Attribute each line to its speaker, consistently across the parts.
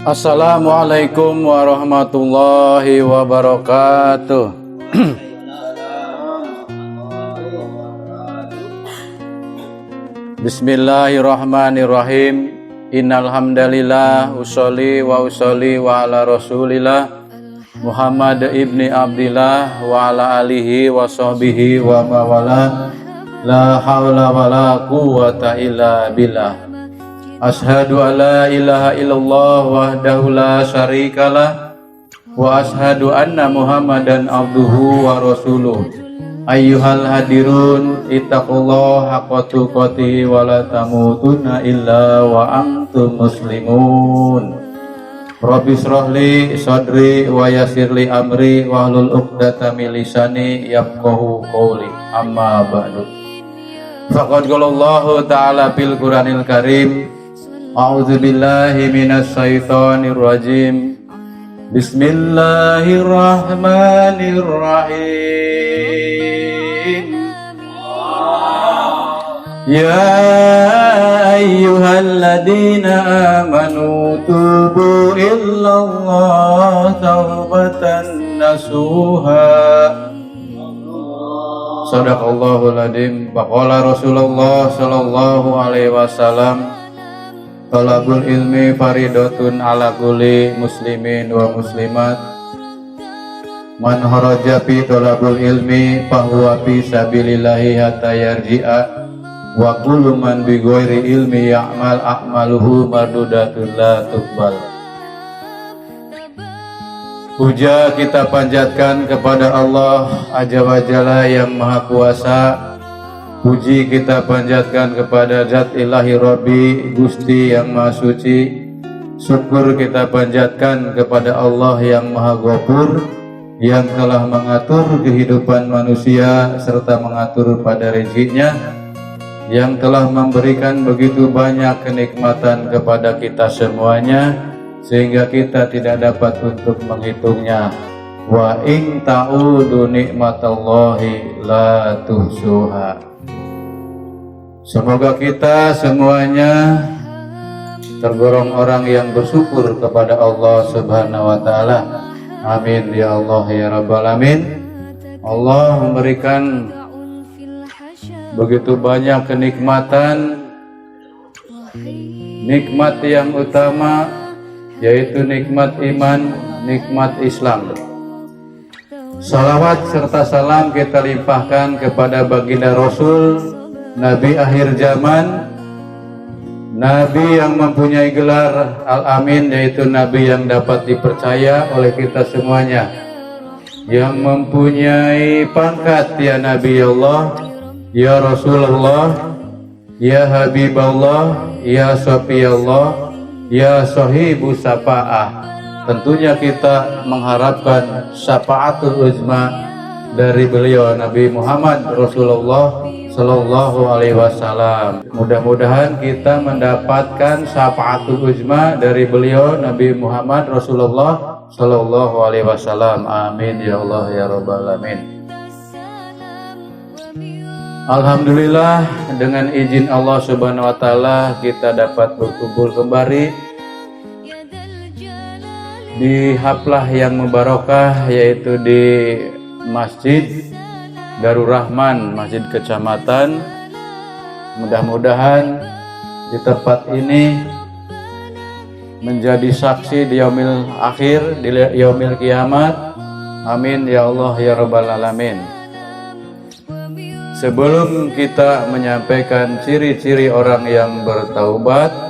Speaker 1: Assalamualaikum warahmatullahi wabarakatuh. Bismillahirrahmanirrahim. Innal hamdalillah usolli wa ala rasulillah Muhammad ibni Abdillah wa ala alihi wa sahbihi wa mawala. La haula wa la quwwata illa billah. Ashhadu an la ilaha illallah wahdahu la syarikalah wa ashhadu anna Muhammadan abduhu wa rasuluh. Ayyuhal hadirun ittaqullaha haqqa tuqatih wa la tamutunna illa wa antum muslimun. Rabbi shrahli sadri wa yassirli amri wahlul 'uqdatam min lisani yafqahu qawli. Amma ba'du. Faqad qala Allahu ta'ala fil Qur'anil Karim. A'udzu billahi minasy syaithanir rajim. Bismillahirrahmanirrahim. Ya ayyuhalladzina amanu tubu illallah taubatan nasuha. Shadaqallahul adzim. Faqala Rasulullah sallallahu alaihi wasallam, talabul ilmi faridatun ala kulli muslimin wa muslimat. Man kharaja fi talabul ilmi fahuwa fi sabilillahi hatta yarji'a wa kullu man bi ghairi ilmi ya'mal a'maluhu mardudatun la tuqbal. Puja kita panjatkan kepada Allah Azza wa Jalla yang Maha Kuasa. Puji kita panjatkan kepada Zat Ilahi Rabbi Gusti yang Maha Suci. Syukur kita panjatkan kepada Allah yang Maha Ghafur, yang telah mengatur kehidupan manusia serta mengatur pada rezekinya, yang telah memberikan begitu banyak kenikmatan kepada kita semuanya sehingga kita tidak dapat untuk menghitungnya. Wa in ta'udu nikmatallahi la tuhsuha. Semoga kita semuanya tergolong orang yang bersyukur kepada Allah Subhanahu wa taala. Amin ya Allah ya rabbal alamin. Allah memberikan begitu banyak kenikmatan. Nikmat yang utama yaitu nikmat iman, nikmat Islam. Salawat serta salam kita limpahkan kepada baginda Rasul, Nabi akhir zaman, Nabi yang mempunyai gelar Al-Amin, yaitu Nabi yang dapat dipercaya oleh kita semuanya, yang mempunyai pangkat ya Nabi Allah, ya Rasulullah, ya Habibullah, ya Safiyullah, ya Sahibu Syafa'ah. Tentunya kita mengharapkan syafaatul uzma dari beliau Nabi Muhammad Rasulullah Sallallahu alaihi wasallam. Mudah-mudahan kita mendapatkan syafaatul uzma dari beliau Nabi Muhammad Rasulullah Sallallahu alaihi wasallam. Amin ya Allah ya rabbal alamin. Alhamdulillah, dengan izin Allah Subhanahu wa taala kita dapat berkumpul kembali di haflah yang mubarakah, yaitu di Masjid Darur Rahman, Masjid Kecamatan. Mudah-mudahan di tempat ini menjadi saksi di yaumil akhir, di yaumil kiamat. Amin ya Allah ya rabbal alamin. Sebelum kita menyampaikan ciri-ciri orang yang bertaubat,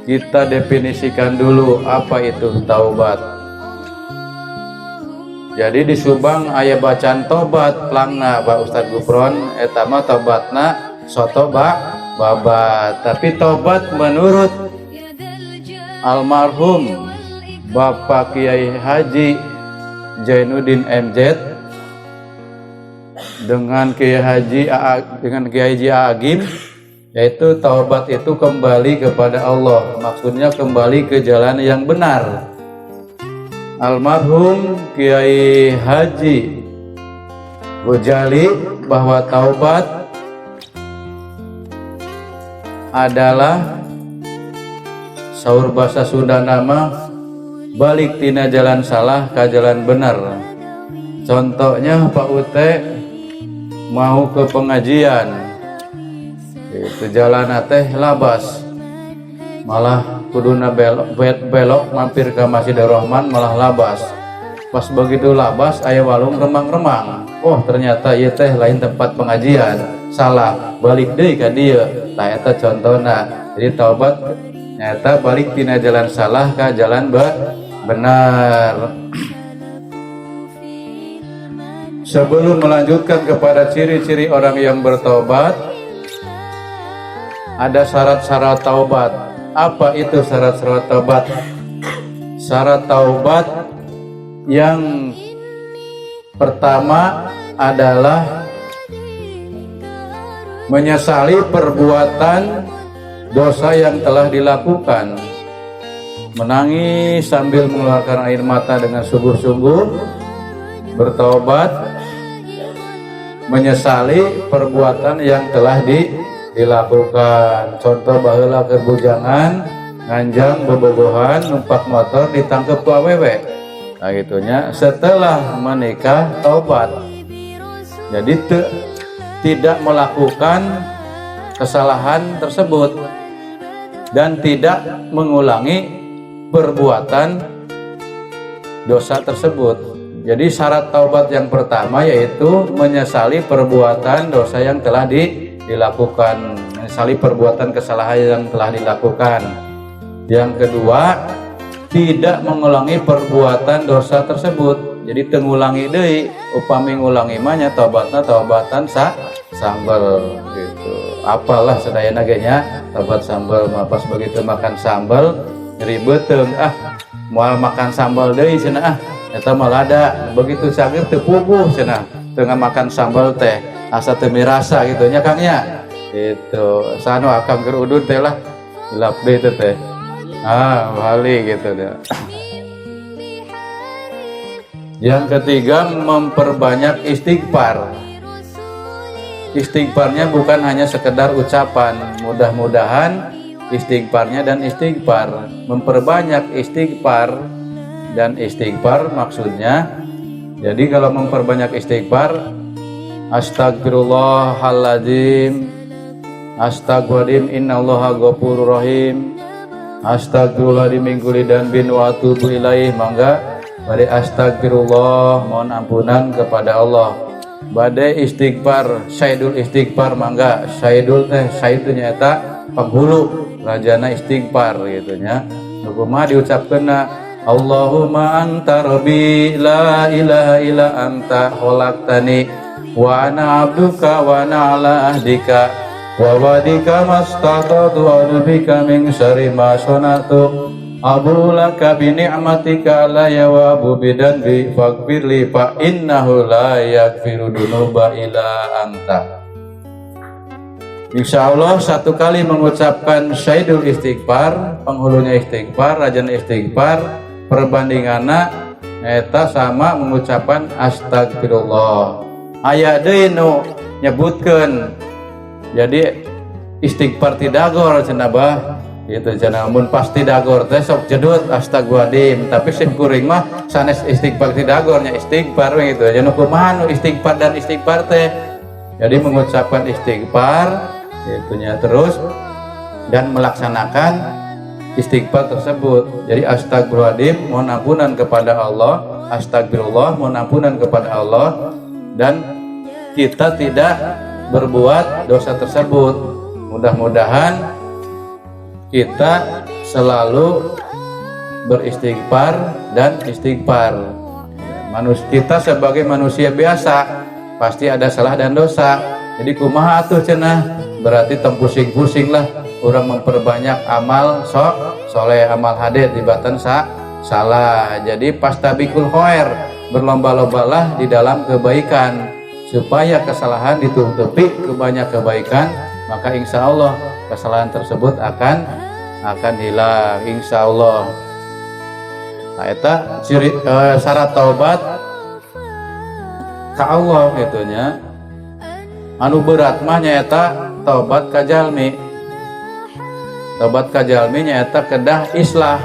Speaker 1: kita definisikan dulu apa itu taubat. Jadi di Subang aya bacaan tobat pelangna Pak Ustadz Gufron, etama tobatna sotoba babat. Tapi tobat menurut almarhum Bapak Kiai Haji Jainuddin MZ dengan Kiai Haji Agim, yaitu taubat itu kembali kepada Allah. Maksudnya kembali ke jalan yang benar. Almarhum Kiai Haji Ghazali bahwa taubat saur basa Sunda nama balik tina jalan salah ke jalan benar. Contohnya Pak Ute mau ke pengajian, itu jalan teh labas, malah kuduna belok mampir ke Masjidil Rahman malah labas. Pas begitu labas aya walung remang-remang, oh ternyata ieu teh lain tempat pengajian, salah balik deui ka dieu. Tah eta contohna. Jadi taubat nyata balik tina jalan salah ke jalan benar. Sebelum melanjutkan kepada ciri-ciri orang yang bertobat, ada syarat-syarat taubat. Apa itu syarat-syarat taubat? Syarat taubat yang pertama adalah menyesali perbuatan dosa yang telah dilakukan, menangis sambil mengeluarkan air mata dengan sungguh-sungguh, bertobat, menyesali perbuatan yang telah dilakukan. Contoh baheula keur bujangan, nganjang bobogohan, numpak motor ditangkep ku awewe. Nah gitunya, setelah menikah taubat. Jadi tidak melakukan kesalahan tersebut dan tidak mengulangi perbuatan dosa tersebut. Jadi syarat taubat yang pertama yaitu menyesali perbuatan dosa yang telah dilakukan, menyesali perbuatan kesalahan yang telah dilakukan. Yang kedua, tidak mengulangi perbuatan dosa tersebut. Jadi tengulangi deui, upami ngulangi mah nya taubatan sambal gitu. Apalah sadayana ge nya taubat sambal mah pas begitu makan sambal ribet moal makan sambal deui cenah eta mah lada, begitu sageur teu puguh cenah, tengah makan sambal teh asa teu mirasa gitu nya Kang nya. Itu sanu akang keur udud teh lah hilap deui teh. Bali gitu deh. Yang ketiga, memperbanyak istighfar. Istighfarnya bukan hanya sekedar ucapan. Mudah-mudahan istighfarnya dan istighfar, memperbanyak istighfar dan istighfar maksudnya. Jadi kalau memperbanyak istighfar, astagfirullahaladzim, astagfirullahaladzim, innallaha ghafurur rahim, astagfirullahaladzim min kulli dzambin wa atubu ilaih. Mangga bade astagfirullah, mohon ampunan kepada Allah. Bade istighfar, syaidul istighfar, mangga. Syaidul teh syaid nyata penghulu rajana istighfar gitu nya. Kumaha diucapkeunna? Allahumma anta rabbi la ilaha illa anta khalaqtani wa ana abduka wa ana ala ahdika wa wadika mastata'tu a'udzubika min syarri ma sana'tu abu laka bi ni'matika alayya wa abu bidanbi faghfirli fa innahu la yaghfiru dzunuba illa anta. Insyaallah satu kali mengucapkan syaidul istighfar, penghulunya istighfar, rajana istighfar, perbandinganna eta sama mengucapkan astagfirullah. Aya deui nu nyebutkeun jadi istighfar ti dagor cenah bah. Gitu cenah mun pasti dagor teh sok jedut astagfirullahaladzim, tapi sim kuring mah sanes istighfar ti dagor nya istighfar we gitu. Nya kumaha nu istighfar dan istighfar teh. Jadi mengucapkan istighfar itunya terus dan melaksanakan istighfar tersebut. Jadi astagfirullahaladzim, mohon ampunan kepada Allah, astagfirullah, mohon ampunan kepada Allah, dan kita tidak berbuat dosa tersebut. Mudah-mudahan kita selalu beristighfar dan istighfar. Kita sebagai manusia biasa pasti ada salah dan dosa. Jadi kumaha atuh cenah? Berarti tempusing-pusing lah orang memperbanyak amal soleh, amal hadir tibatan salah. Jadi pastabikul khair, berlomba-lombalah di dalam kebaikan supaya kesalahan ditutupi ke banyak kebaikan, maka insya Allah kesalahan tersebut akan hilang insya Allah. Nah eta ciri syarat taubat ka Allah gitunya. Anu berat mah nyaeta taubat ka jalmi. tobat ka jalmi nyaeta kedah islah.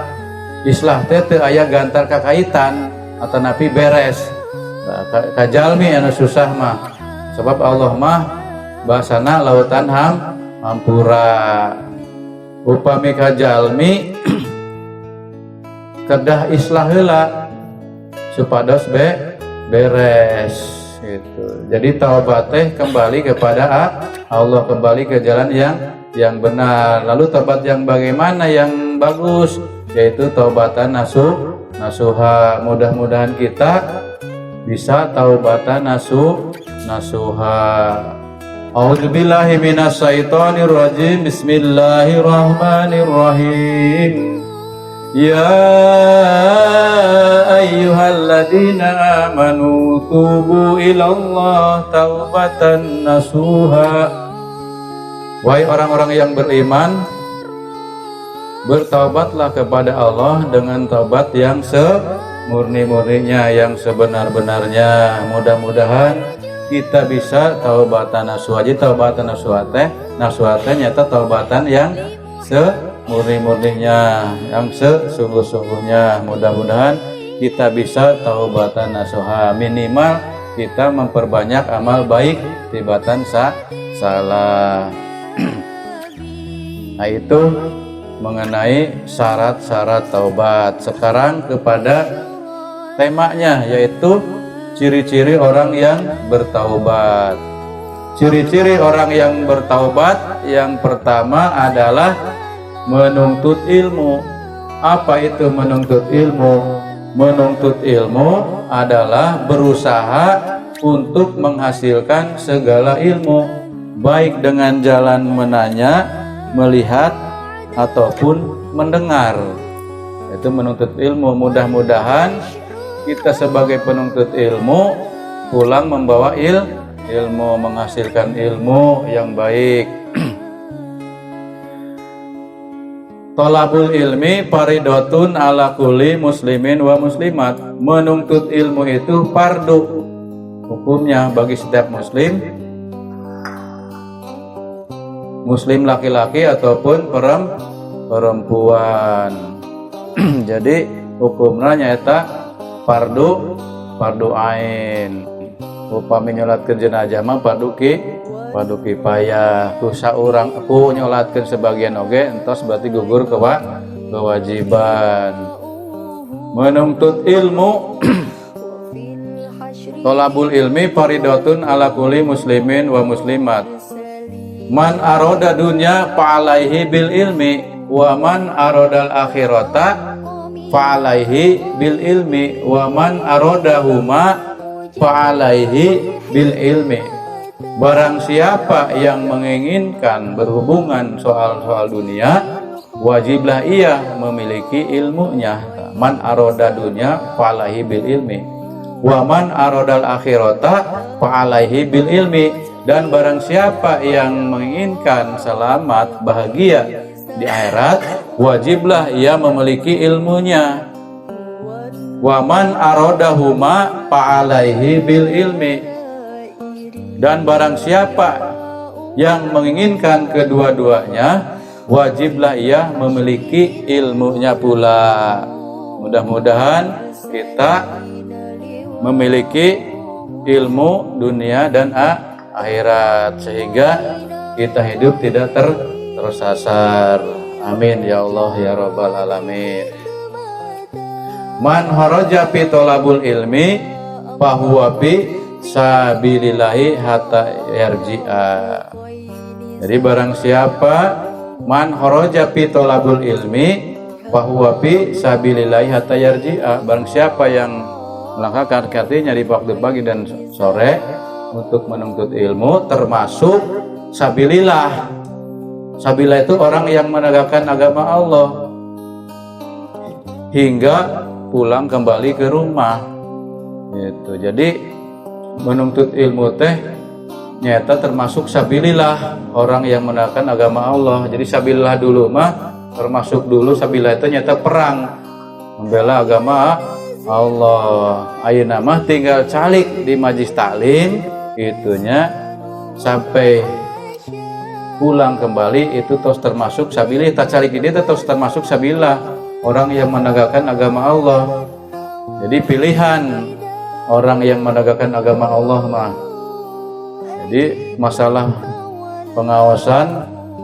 Speaker 1: Islah teh teu aya gantar kakaitan atau napi beres. Ka jalmi anu susah mah. Sebab Allah mah bahasana lautan hampura. Upami ka jalmi kedah islah heula supados beres gitu. Jadi taubat teh kembali kepada Allah, kembali ke jalan yang benar. Lalu taubat yang bagaimana yang bagus, yaitu taubatan nasuha. Mudah-mudahan kita bisa taubatan nasuha. A'udzubillahi minasyaitonir rajim. Bismillahirrahmanirrahim. Ya ayyuhalladzina amanu tubu ilallah taubatan nasuha. Wahai orang-orang yang beriman, bertaubatlah kepada Allah dengan taubat yang semurni-murninya, yang sebenar-benarnya. Mudah-mudahan kita bisa taubatan nasuha. Jadi taubatan nasuha teh nyata taubatan yang semurni-murninya, yang sesungguh-sungguhnya. Mudah-mudahan kita bisa taubatan nasuha. Minimal kita memperbanyak amal baik tibatan salah. Nah itu mengenai syarat-syarat taubat. Sekarang kepada temanya, yaitu ciri-ciri orang yang bertaubat. Ciri-ciri orang yang bertaubat yang pertama adalah menuntut ilmu. Apa itu menuntut ilmu? Menuntut ilmu adalah berusaha untuk menghasilkan segala ilmu, baik dengan jalan menanya, melihat, ataupun mendengar. Itu menuntut ilmu. Mudah-mudahan kita sebagai penuntut ilmu pulang membawa ilmu, menghasilkan ilmu yang baik. Thalabul ilmi faridotun ala kulli muslimin wa muslimat. Menuntut ilmu itu fardu hukumnya bagi setiap muslim laki-laki ataupun perempuan. Jadi hukumnya nyata fardu ain. Upami nyolatkeun jenazah mah fardu kifayah. Ku saurang aku nyolatkeun sebagian oge entos berarti gugur kewajiban. Menuntut ilmu thalabul ilmi faridatun ala kulli muslimin wa muslimat. Man aroda dunya fa'alaihi bil ilmi wa man arodal akhirata fa'alaihi bil ilmi wa man arodahuma fa'alaihi bil ilmi. Barang siapa yang menginginkan berhubungan soal-soal dunia, wajiblah ia memiliki ilmunya. Man aroda dunya fa'alaihi bil ilmi wa man arodal akhirata fa'alaihi bil ilmi. Dan barang siapa yang menginginkan selamat bahagia di akhirat, wajiblah ia memiliki ilmunya. Wa man aradahuma fa'alaihi bil ilmi. Dan barang siapa yang menginginkan kedua-duanya, wajiblah ia memiliki ilmunya pula. Mudah-mudahan kita memiliki ilmu dunia dan akhirat sehingga kita hidup tidak tersasar. Amin ya Allah ya rabbal alamin. Man haraja fi thalabul ilmi fahuwa fi sabilillahi hatta yarji'a. Jadi barang siapa man haraja fi thalabul ilmi fahuwa fi sabilillahi hatta yarji'a. Barang siapa yang melangkahkan kakinya di waktu pagi dan sore untuk menuntut ilmu, termasuk sabilillah. Sabilillah itu orang yang menegakkan agama Allah hingga pulang kembali ke rumah. Gitu. Jadi menuntut ilmu teh nyata termasuk sabilillah, orang yang menegakkan agama Allah. Jadi sabilillah dulu mah termasuk dulu sabilillah itu nyata perang membela agama Allah. Ayeuna mah tinggal calik di majlis taklim itunya sampai pulang kembali itu tos termasuk sabilillah, tak cari dia tos termasuk sabilillah, orang yang menegakkan agama Allah. Jadi pilihan orang yang menegakkan agama Allah mah. Jadi masalah pengawasan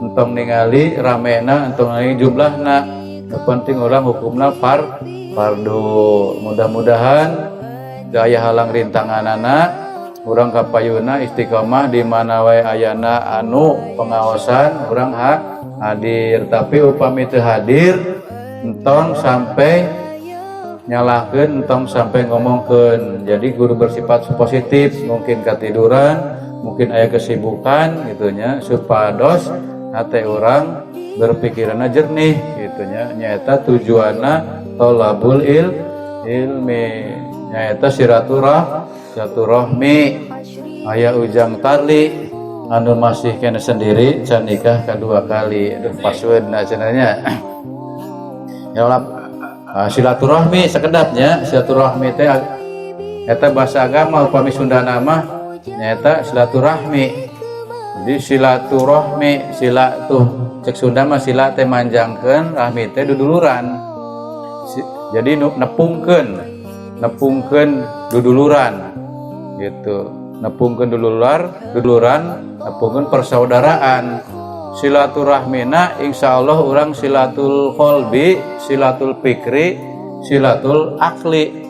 Speaker 1: entong ningali ramena, entong ningali jumlahna, penting orang hukumna fardu. Mudah-mudahan daya halang rintanganana urang kapayuna istiqomah di mana wae ayana anu pengawasan urang hadir. Tapi upami teu hadir entong sampai nyalahkeun, entong sampai ngomongkeun. Jadi guru bersifat positif, mungkin katiduran, mungkin aya kesibukan gitunya, supados hate urang berpikiranna jernih gitunya. Nyaeta tujuanna thalabul ilmi, nyaeta silaturahmi. Aya ujang tali anu masih kena sendiri can nikah kedua kali. Aduh passwordna cenanya. Ya Allah, silaturahmi sekedapnya. Silaturahmi teh eta bahasa agama upami Sundana mah nyaeta silaturahmi. Jadi silaturahmi, sila tuh cek Sunda mah sila teh manjangkeun, rahmi teh duduluran. Jadi nepungkeun duduluran gitu. Nepungkeun duduluran, nepungkeun persaudaraan. Silaturahmina insyaallah urang silatul qalbi, silatul fikri, silatul akli.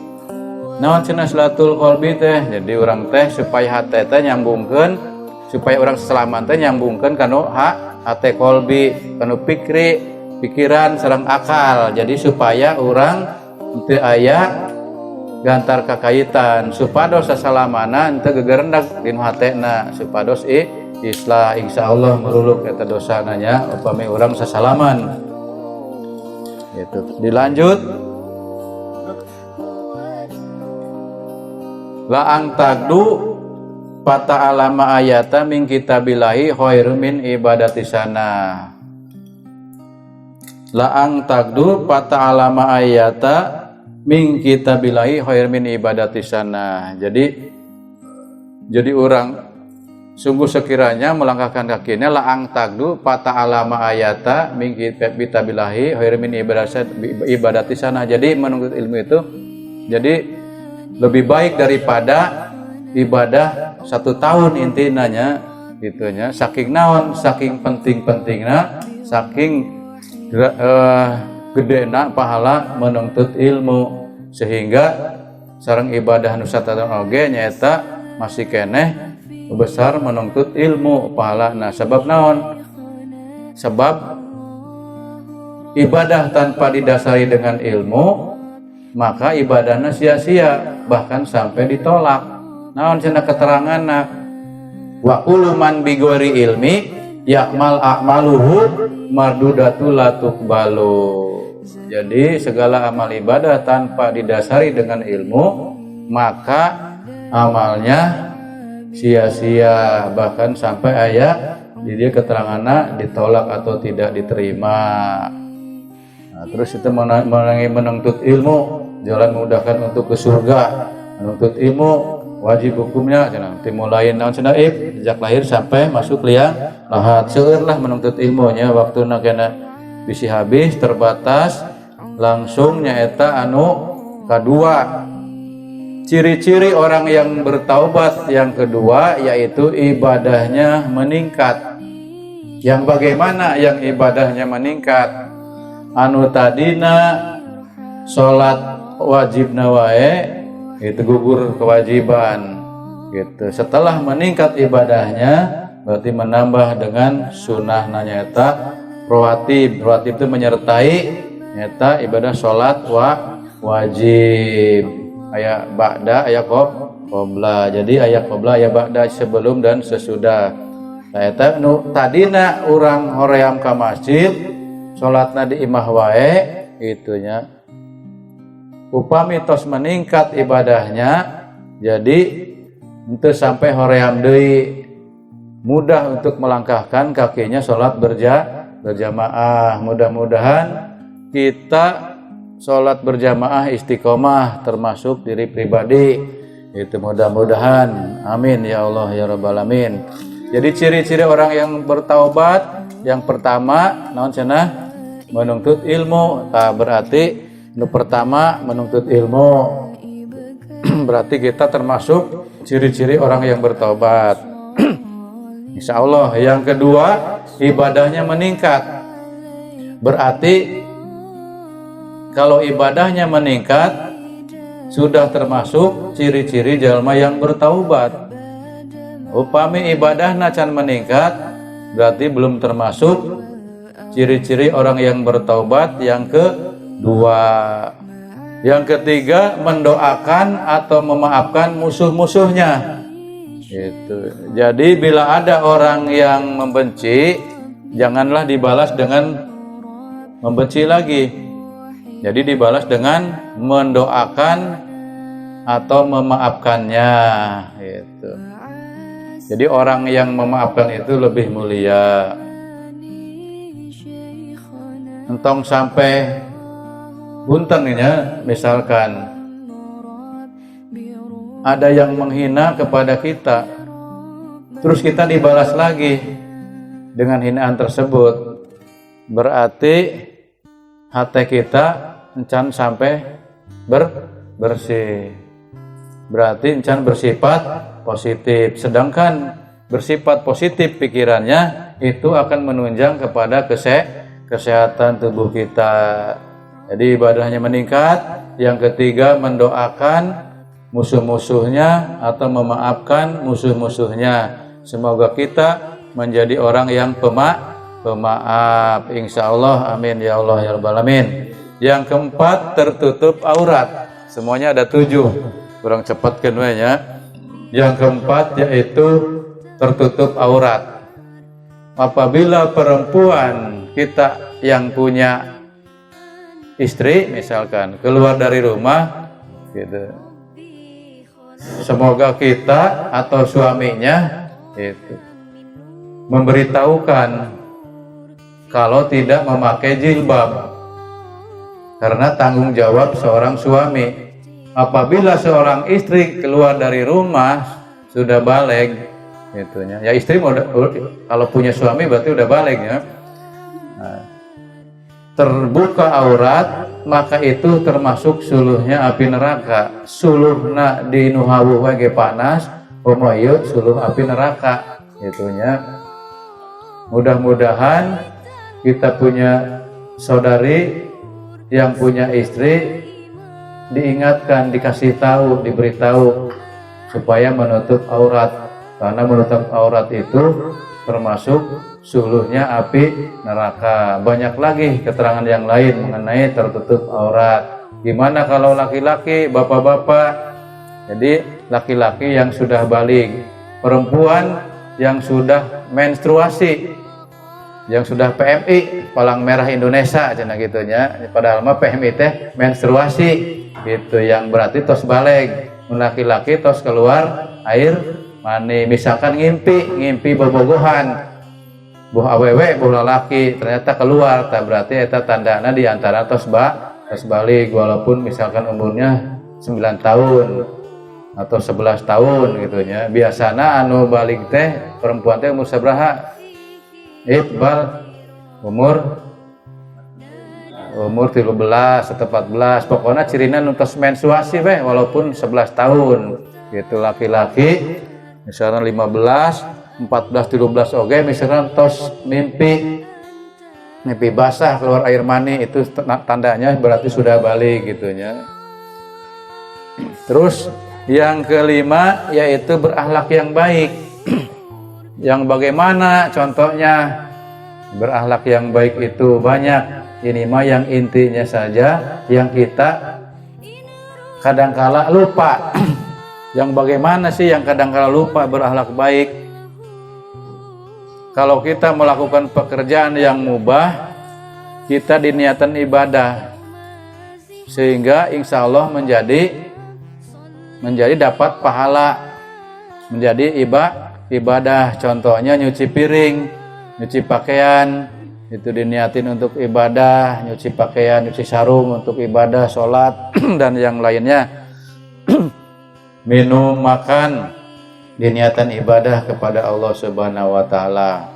Speaker 1: Naon cenah silatul qalbi teh? Jadi urang teh supaya hate teh nyambungkeun, supaya urang selamat teh nyambungkeun kanu hate qalbi, kanu fikri, pikiran sareng akal. Jadi supaya urang teu aya gantar kakaitan, supados sasalamana teu gegerendak dinu hatena, supados islah insyaallah meruluk eta dosana nya upami urang sasalaman. Gitu. Dilanjut la'ang tagdu pata alama ayata min kitabillahi khairu min ibadati sana. La'ang tagdu pata alama ayata min kitabillahi khairu min ibadati sana. Jadi orang sungguh sekiranya melangkahkan kakinya la'ang tagdu pata alama ayata min kitabillahi khairu min ibadati sana. Jadi menuntut ilmu itu jadi lebih baik daripada ibadah 1 tahun intinanya gitunya. Saking naon, saking penting-pentingna, saking gedena pahala menuntut ilmu, sehingga sareng ibadah nu satatan oge nyaeta masih keneh besar menuntut ilmu pahalana. Sebab naon? Sebab ibadah tanpa didasari dengan ilmu maka ibadahnya sia-sia, bahkan sampai ditolak. Naon cenah keteranganna? Wa kullu man bi ghairi ilmi ya'mal a'maluhu mardudatul la tuqbalu. Jadi segala amal ibadah tanpa didasari dengan ilmu maka amalnya sia-sia, bahkan sampai aya di dia keteranganna ditolak atau tidak diterima. Nah, terus itu menuntut ilmu, jalan memudahkan untuk ke surga. Menuntut ilmu wajib hukumnya cenah dimulai naon cenah sejak lahir sampai masuk liang lahat. Seueur lah menuntut ilmunya, waktuna kena bisi habis terbatas, langsung nyaeta anu kadua. Ciri-ciri orang yang bertaubat yang kedua yaitu ibadahnya meningkat. Yang bagaimana yang ibadahnya meningkat? Anu tadina salat wajibna wae itu gugur kewajiban gitu. Setelah meningkat ibadahnya berarti menambah dengan sunnah nanyata rawatib. Rawatib itu menyertai nyata ibadah salat wajib. Aya ba'da, aya qobla. Jadi aya qobla, aya ba'da, sebelum dan sesudah. Eta nu tadina urang hoream ka masjid, salatna di imah wae itunya. Upami tos meningkat ibadahnya, jadi henteu sampai hoream deui, mudah untuk melangkahkan kakinya salat berjamaah. Mudah-mudahan kita salat berjamaah istiqomah termasuk diri pribadi. Itu mudah-mudahan. Amin ya Allah ya rabbal alamin. Jadi ciri-ciri orang yang bertaubat yang pertama naon cenah menuntut ilmu. Berarti nu pertama menuntut ilmu. Berarti kita termasuk ciri-ciri orang yang bertaubat. Insya Allah. Yang kedua, ibadahnya meningkat. Berarti kalau ibadahnya meningkat sudah termasuk ciri-ciri jalma yang bertaubat. Upami ibadahna can meningkat berarti belum termasuk ciri-ciri orang yang bertaubat. Yang kedua. Yang ketiga, mendoakan atau memaafkan musuh-musuhnya. Gitu. Jadi bila ada orang yang membenci, janganlah dibalas dengan membenci lagi. Jadi dibalas dengan mendoakan atau memaafkannya. Gitu. Jadi orang yang memaafkan itu lebih mulia. Entong sampai buntennya, misalkan ada yang menghina kepada kita, terus kita dibalas lagi dengan hinaan tersebut, berarti hati kita encan sampai bersih. Berarti encan bersifat positif. Sedangkan bersifat positif pikirannya itu akan menunjang kepada kesehatan tubuh kita. Jadi ibadahnya meningkat. Yang ketiga, mendoakan musuh-musuhnya atau memaafkan musuh-musuhnya. Semoga kita menjadi orang yang pemaaf. Insya Allah, amin ya Allah ya Rabbal alamin. Yang keempat, tertutup aurat. Semuanya ada 7. Kurang cepat keduanya. Yang keempat yaitu tertutup aurat. Apabila perempuan kita yang punya istri misalkan keluar dari rumah gitu, semoga kita atau suaminya itu memberitahukan kalau tidak memakai jilbab, karena tanggung jawab seorang suami. Apabila seorang istri keluar dari rumah sudah baligh itunya, ya istri kalau punya suami berarti udah baligh ya. Nah, terbuka aurat maka itu termasuk suluhnya api neraka. Suluhna di nuhawu ge panas, umayut suluh api neraka itunya. Mudah-mudahan kita punya saudari yang punya istri diingatkan, dikasih tahu, diberitahu supaya menutup aurat, karena menutup aurat itu termasuk suluhnya api neraka. Banyak lagi keterangan yang lain mengenai tertutup aurat. Gimana kalau laki-laki, bapak-bapak? Jadi laki-laki yang sudah baligh, perempuan yang sudah menstruasi, yang sudah PMI, palang merah Indonesia cenah gitunya. Padahal mah PMI teh menstruasi gitu, yang berarti tos baligh. Laki-laki tos keluar air mani, misalkan ngimpi bobogohan, buh awewe buh lalaki ternyata keluar, tak berarti eta tandana di antara tos baligh, walaupun misalkan umurnya 9 tahun atau 11 tahun gitunya. Biasana anu baligh teh perempuan teh umur sabaraha? Iqbal umur 13 atau 14, pokoknya cirina nuntos menstruasi walaupun 11 tahun gitu. Laki-laki misalnya 15, 14, 13 oke, misalnya tos mimpi basah keluar air mani, itu tandanya berarti sudah baligh gitunya. Terus yang kelima yaitu berakhlak yang baik. Yang bagaimana contohnya berakhlak yang baik itu banyak. Ini mah yang intinya saja yang kita kadangkala lupa. Yang bagaimana sih yang kadangkala lupa berakhlak baik? Kalau kita melakukan pekerjaan yang mubah, kita diniatan ibadah, sehingga insya Allah menjadi dapat pahala, menjadi ibadah. Contohnya nyuci piring, nyuci pakaian, itu diniatin untuk ibadah. Nyuci pakaian, nyuci sarung untuk ibadah, sholat dan yang lainnya. Minum, makan diniatan ibadah kepada Allah Subhanahu wa taala.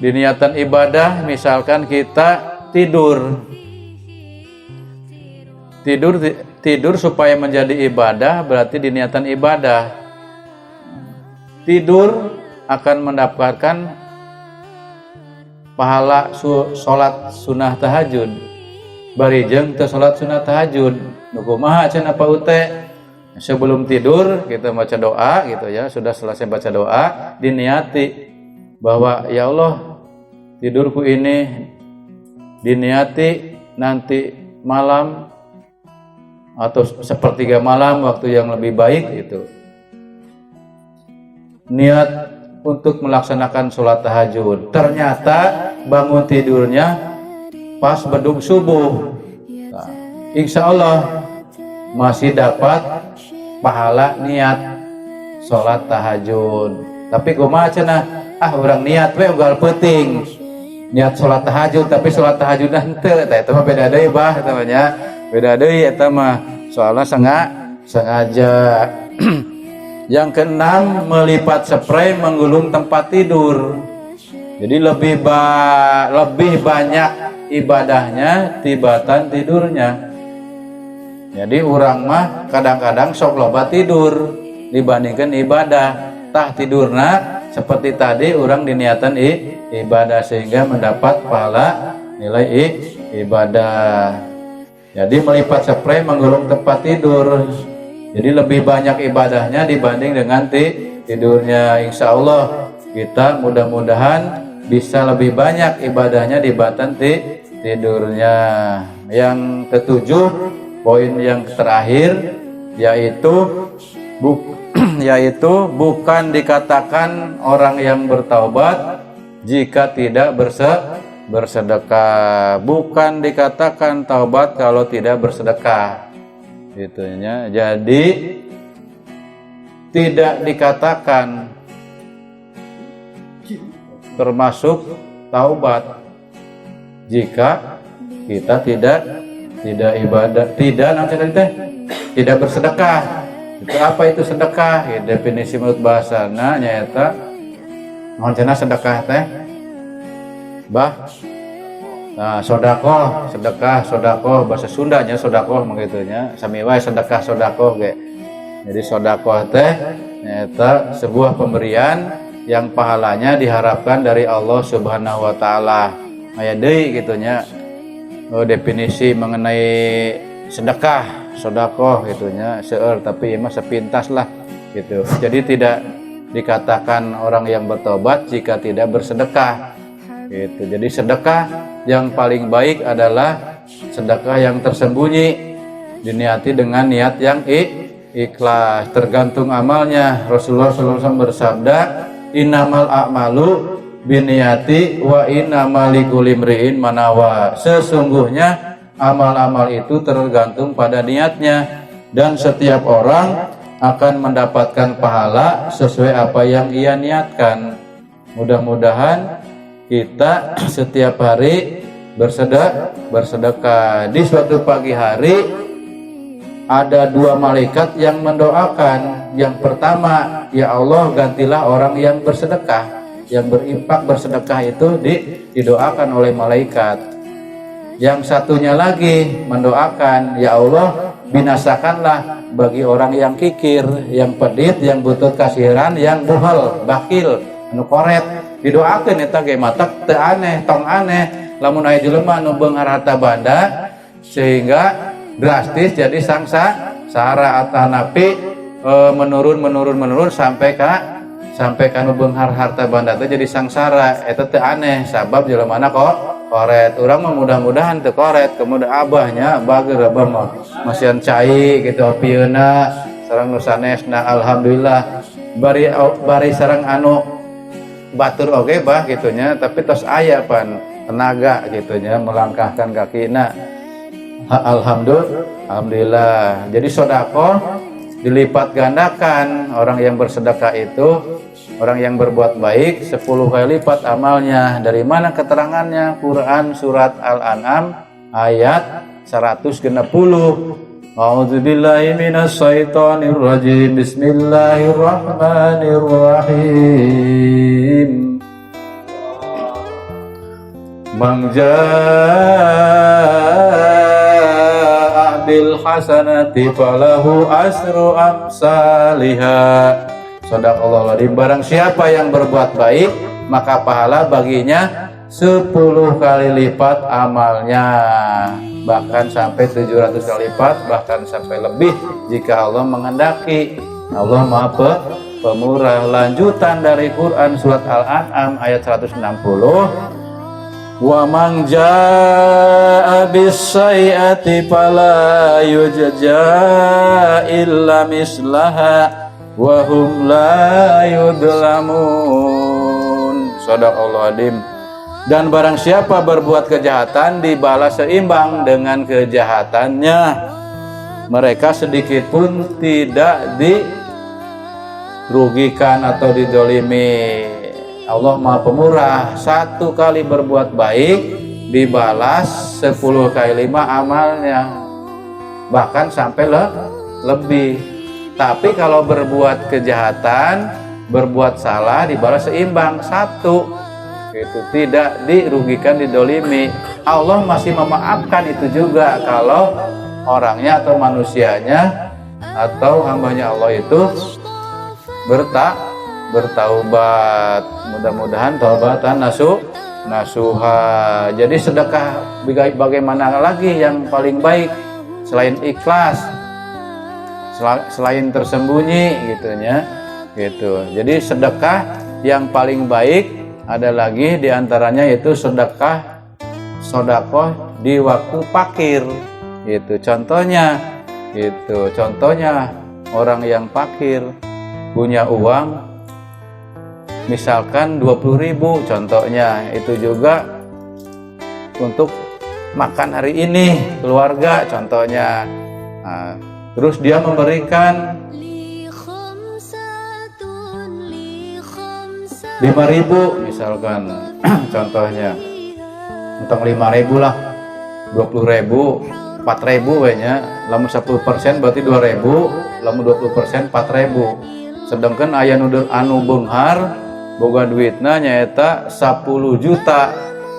Speaker 1: Diniatan ibadah misalkan kita tidur supaya menjadi ibadah, berarti diniatan ibadah. Tidur akan mendapatkan pahala sholat sunnah tahajud. Barijeng teu sholat sunnah tahajud. Nu kumaha cenah Pak Ute? Sebelum tidur kita baca doa gitu ya, sudah selesai baca doa, diniati bahwa ya Allah, tidurku ini diniati nanti malam atau sepertiga malam waktu yang lebih baik gitu. Niat untuk melaksanakan sholat tahajud. Ternyata bangun tidurnya pas bedug subuh. Nah, insya Allah masih dapat pahala niat sholat tahajud. Tapi kumaha cenah? Orang niat we ugal penting. Niat sholat tahajud tapi sholat tahajud henteu. Eta mah beda deui bah eta mah nya. Beda deui eta mah. Soalnya sengaja. Yang keenam, melipat spray menggulung tempat tidur. Jadi lebih banyak ibadahnya tibatan tidurnya. Jadi orang mah kadang-kadang sok loba tidur dibandingkan ibadah. Tah tidurna seperti tadi orang diniatan ibadah sehingga mendapat pahala nilai ibadah. Jadi melipat spray menggulung tempat tidur. Jadi lebih banyak ibadahnya dibanding dengan tidurnya. Insya Allah kita mudah-mudahan bisa lebih banyak ibadahnya dibanding tidurnya. Yang ketujuh, poin yang terakhir yaitu bukan dikatakan orang yang bertaubat jika tidak bersedekah. Bukan dikatakan taubat kalau tidak bersedekah. Gitunya. Jadi tidak dikatakan termasuk taubat jika kita tidak ibadah, tidak bersedekah. Itu apa itu sedekah? Ya, definisi menurut bahasana nyaeta naon cenah sedekah teh? Bah, nah, sodakoh bahasa Sundanya sodakoh begitunya. Sami wae sedekah sodakoh ge. Jadi sodakoh teh nyata sebuah pemberian yang pahalanya diharapkan dari Allah Subhanahu wa taala. Aya deui gitunya. Definisi mengenai sedekah, sodakoh gitunya seueur tapi mah sepintas lah gitu. Jadi tidak dikatakan orang yang bertobat jika tidak bersedekah. Gitu. Jadi sedekah yang paling baik adalah sedekah yang tersembunyi, diniati dengan niat yang ikhlas, tergantung amalnya. Rasulullah SAW bersabda, innamal a'malu biniyati wa innamal likulli imri'in manawa. Sesungguhnya amal-amal itu tergantung pada niatnya dan setiap orang akan mendapatkan pahala sesuai apa yang ia niatkan. Mudah-mudahan kita setiap hari bersedekah. Di suatu pagi hari ada dua malaikat yang mendoakan. Yang pertama, ya Allah gantilah orang yang bersedekah. Yang berinfak bersedekah itu didoakan oleh malaikat. Yang satunya lagi mendoakan, ya Allah binasakanlah bagi orang yang kikir, yang pedit, yang butuh kasihan, yang buhal, bakil, anu koret. Didoakeun eta ge matak teu aneh, tong aneh. Lamun aya jelema nu beunghar harta banda sehingga drastis jadi sangsara atanapi menurun sampai ka nu beunghar harta banda teh jadi sangsara. Eta teu aneh sabab jelemana kok koret. Urang mah mudah-mudahan teu koret, kemudian abahnya bager abah mah masihan cai gitu opieuna sareng nu sanesna alhamdulillah bari sareng anu batur oge bah gitunya, tapi tos aya pan tenaga gitunya melangkahkan kakina. Alhamdulillah. Jadi sedekah dilipat gandakan. Orang yang bersedekah itu orang yang berbuat baik 10 kali lipat amalnya. Dari mana keterangannya? Quran surat Al-An'am ayat 160. A'udzubillahi minasyaitonir rajim. Bismillahirrahmanirrahim. Man jaa'a bil hasanati falahu asru amsalihha. Shadaqallahul adzim. Barang siapa yang berbuat baik, maka pahala baginya 10 kali lipat amalnya, bahkan sampai 700 kali lipat, bahkan sampai lebih jika Allah menghendaki. Allah Maha Pemurah. Lanjutan dari Quran surat Al-An'am ayat 160. Wa man jaa'a bis-sayyi'ati fala yujza illa mislaha wa hum la yudlamun. Shadaqallahul adzim. Dan barang siapa berbuat kejahatan dibalas seimbang dengan kejahatannya, mereka sedikit pun tidak dirugikan atau didolimi. Allah Maha Pemurah. 1 kali berbuat baik dibalas 10 kali 5 amalnya, bahkan sampai lebih. Tapi kalau berbuat kejahatan, berbuat salah dibalas seimbang 1, itu tidak dirugikan, didolimi. Allah masih memaafkan itu juga kalau orangnya atau manusianya atau hambanya Allah itu bertaubat. Mudah-mudahan taubatan nasuha. Jadi sedekah bagaimana lagi yang paling baik selain ikhlas, selain tersembunyi gitunya gitu. Jadi sedekah yang paling baik ada lagi diantaranya yaitu sodakoh di waktu fakir gitu. Contohnya orang yang fakir punya uang misalkan 20.000 contohnya, itu juga untuk makan hari ini keluarga contohnya. Nah, terus dia memberikan 5.000 misalkan contohnya, untung 5.000 lah, 20.000 4.000 kayaknya, lamun 10% berarti 2.000, lamun 20% 4.000. Sedangkan aya anu beunghar boga duitna nyaeta 10 juta,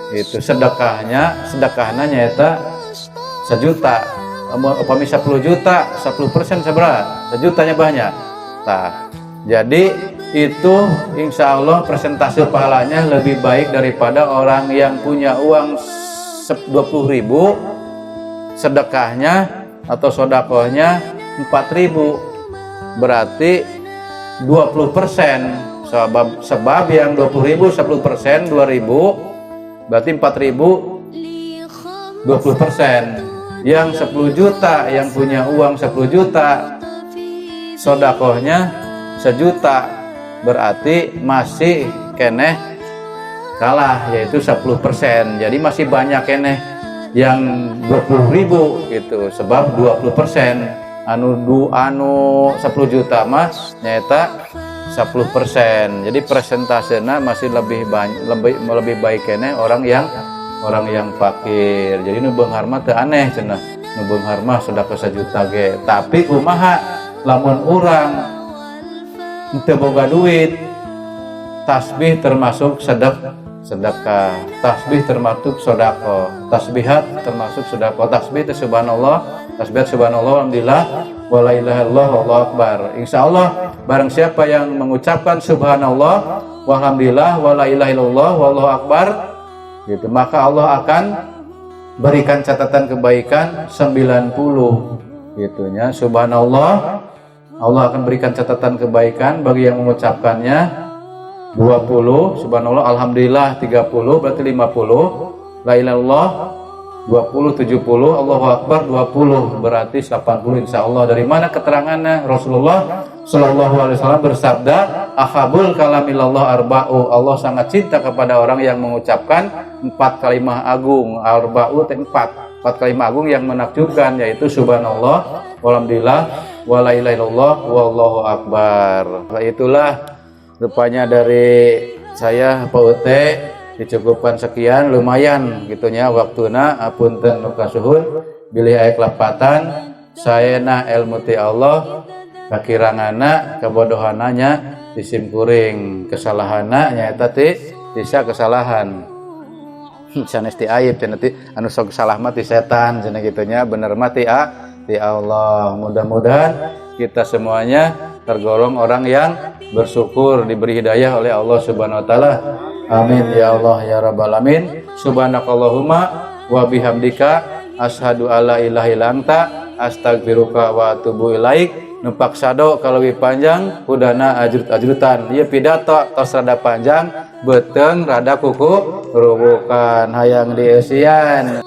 Speaker 1: itu sedekahna nyaeta 1 juta. Upami 10 juta 10% seberapa? 1 jutanya banyak. Tah, jadi itu insya Allah persentase pahalanya lebih baik daripada orang yang punya uang 20.000, sedekahnya atau sodakohnya 4.000, berarti 20%. Sebab yang 20.000 10% 2.000, berarti 4.000 20%. Yang 10 juta yang punya uang 10 juta sodakohnya 1 juta, berarti masih keneh kalah, yaitu 10%. Jadi masih banyak keneh yang 20.000 gitu, sebab 20%. anu 10 juta mas nyata 10%. Jadi persentasenya masih lebih baik kene orang yang fakir. Jadi nu beunghar mah teu aneh cenah. Nu beunghar mah sedekah 1 juta ge. Tapi kumaha lamun urang teu boga duit, tasbih termasuk sedekah, tasbih termasuk sedekah, tasbihat termasuk sedekah, tasbih subhanallah, tasbih subhanallah, alhamdulillah, wala ilaha illallah, wallahu akbar. Insyaallah barang siapa yang mengucapkan subhanallah, walhamdulillah, wala ilaha illallah, wallahu akbar, gitu, maka Allah akan berikan catatan kebaikan 90 gitunya. Subhanallah, Allah akan berikan catatan kebaikan bagi yang mengucapkannya 20, subhanallah, alhamdulillah 30, berarti 50, la ilaha illallah 20, 70, Allahu akbar 20, berarti 80 insyaallah. Dari mana keterangannya? Rasulullah sallallahu alaihi wasallam bersabda, ahabul kalamilallah arba'u, Allah sangat cinta kepada orang yang mengucapkan 4 kalimat agung. Arba'u 4 kalimat agung yang menakjubkan, yaitu subhanallah, walhamdulillah, wala ilaha illallah, wallahu akbar. Itulah rupanya dari saya Pak Ute, dicukupkan sekian, lumayan gitunya waktuna. Apunten nu kasuhun bilih aya kelapatan, sayana ilmu ti Allah kakirangana kebodohananya disimkuring kesalahanna nyaeta ti bisa kesalahan sanes ti aib cenah ti anu sok salah mah ti setan cenah kitu nya bener mah ti Allah. Mudah-mudahan kita semuanya tergolong orang yang bersyukur diberi hidayah oleh Allah Subhanahu wa taala. Amin ya Allah ya rabbal alamin. Subhanakallahumma wa bihamdika asyhadu alla ilaha illa anta astaghfiruka wa atubu ilaik. Numpak sado kalau lebih panjang kudana ajrut-ajrutan ieu pidato tos rada panjang beuteung rada kuku rubukan hayang dieusian.